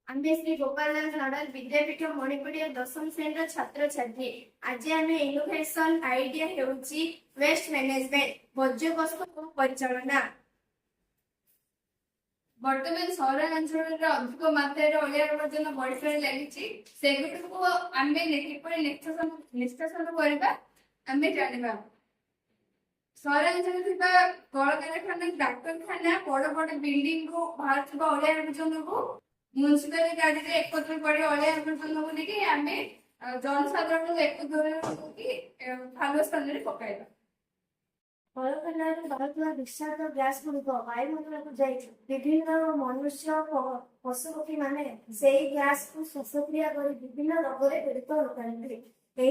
आम्ही श्री गोपालदास नडाल विद्यापीठ मणिपुरी दशम श्रेणी छात्र छात्री आज आम इनोभेशन आइडिया हेउची वेस्ट मैनेजमेंट वर्ज्यवस्तु परिचालना। बर्तमान सहरांचल अधिक मात्रा अलिया आवर्जना बढ़ी लगी आम निष्कासन करवा जाना। सहरांचल कल कारखाना डाक्तखाना बड़ बड़ बिल्डिंग को बाहर अलिया आवर्जन को म्यूनिसिपाल गाड़ी में एकत्र कर अलिया आवर्जन को लेकिन आम जनसाधारण एकत्र भाग स्थान में पकाइबा। कलकारखाना बाहर विषाक्त गैस गुड़िक वायुमंडल को जाई विभिन्न मनुष्य पशु पक्षी माने से गैस को श्वासक्रिया कर विभिन्न रोग में पीड़ित होते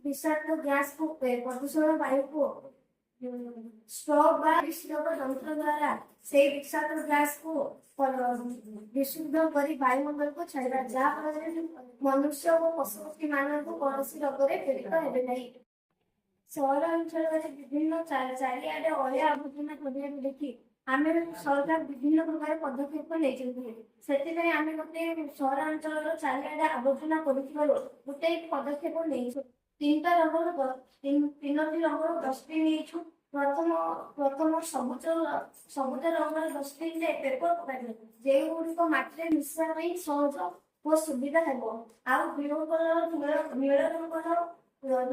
विषाक्त गैस को प्रदूषण वायु को स्ट्रोक यंत्र द्वारा से विषाक्त गैस को विशुद्ध कर वायुमंडल को छाड़ा जहाँफल मनुष्य और पशु पक्षी मान कौन रोग में पीड़ित हे नहीं। सहरांचल विभिन्न चारिआडे अलिया आवर्जना करने देखी आम सरकार विभिन्न प्रकार पदक्षेप नहीं आम गोटे सहरांचल चारिआडे आवर्जना कर गोटे पदक्षेप नहीं तीनटा रंगर तीनोटी रंगर डस्टबिन प्रथम प्रथम सबुज रंगर डस्टबिन पेपर पकाई जो गुड़िक माटी मिसा सहज और सुविधा है आउ ब्लू कलर नील रंगर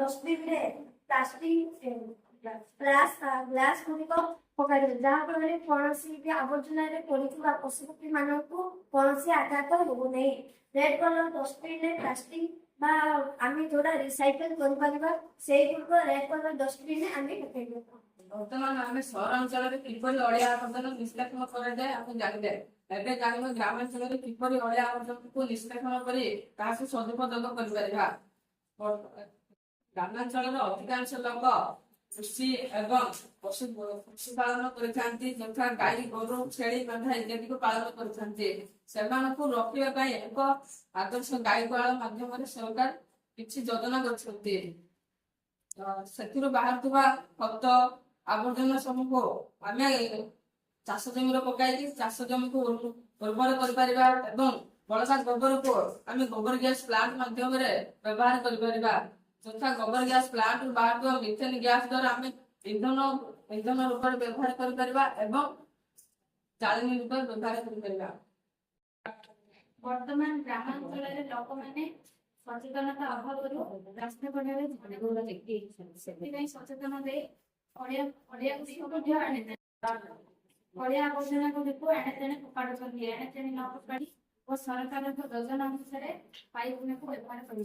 डस्टबिन प्लास्टिक ग्लास गुड़िक पकाई जहाँफल कौन आवर्जना पड़ा पशु पक्षी मान कौन आघात हो नहीं। रेड कलर डस्टबिन प्लास्टिक आम जोड़ा रिसाइकल कर रेड कलर डस्टबिन आम पकड़। बर्तमान आम सहरांचल किपर अलिया आवर्जन निष्कासन कर जान ग्रामांचल किपर अलिया आवर्जन को निष्कासन कर सदुपयोग कर। ग्रामांचल अधिकांश लोक कृषि एवं पशुपालन कर गाई गोरु छेली मेधा इत्यादि को पालन कर रखा एक आदर्श गाई गुआल माध्यम सरकार किसी योजना कर बाहर खत आवर्जना समूह आम चाष जमी पकई चाष जमी को उर्वर कर बड़का गोबर को आम गोबर गैस प्लांट माध्यम व्यवहार कर तथा गोबर गैस प्लांट बाहर मिथेन गैस द्वारा आम इंधन इंधन रूप में व्यवहार कर जानी रूप व्यवहार कर। वर्तमान ग्रामांचल लोक मैंने सचेतनता अभाव रास्ता पढ़ाई सचेतन अलिया आवर्जना गुड़िक एणे तेणे फोपाड़ी एणे तेणे न फोपाड़ी और सरकार योजना अनुसार पाइप को व्यवहार कर।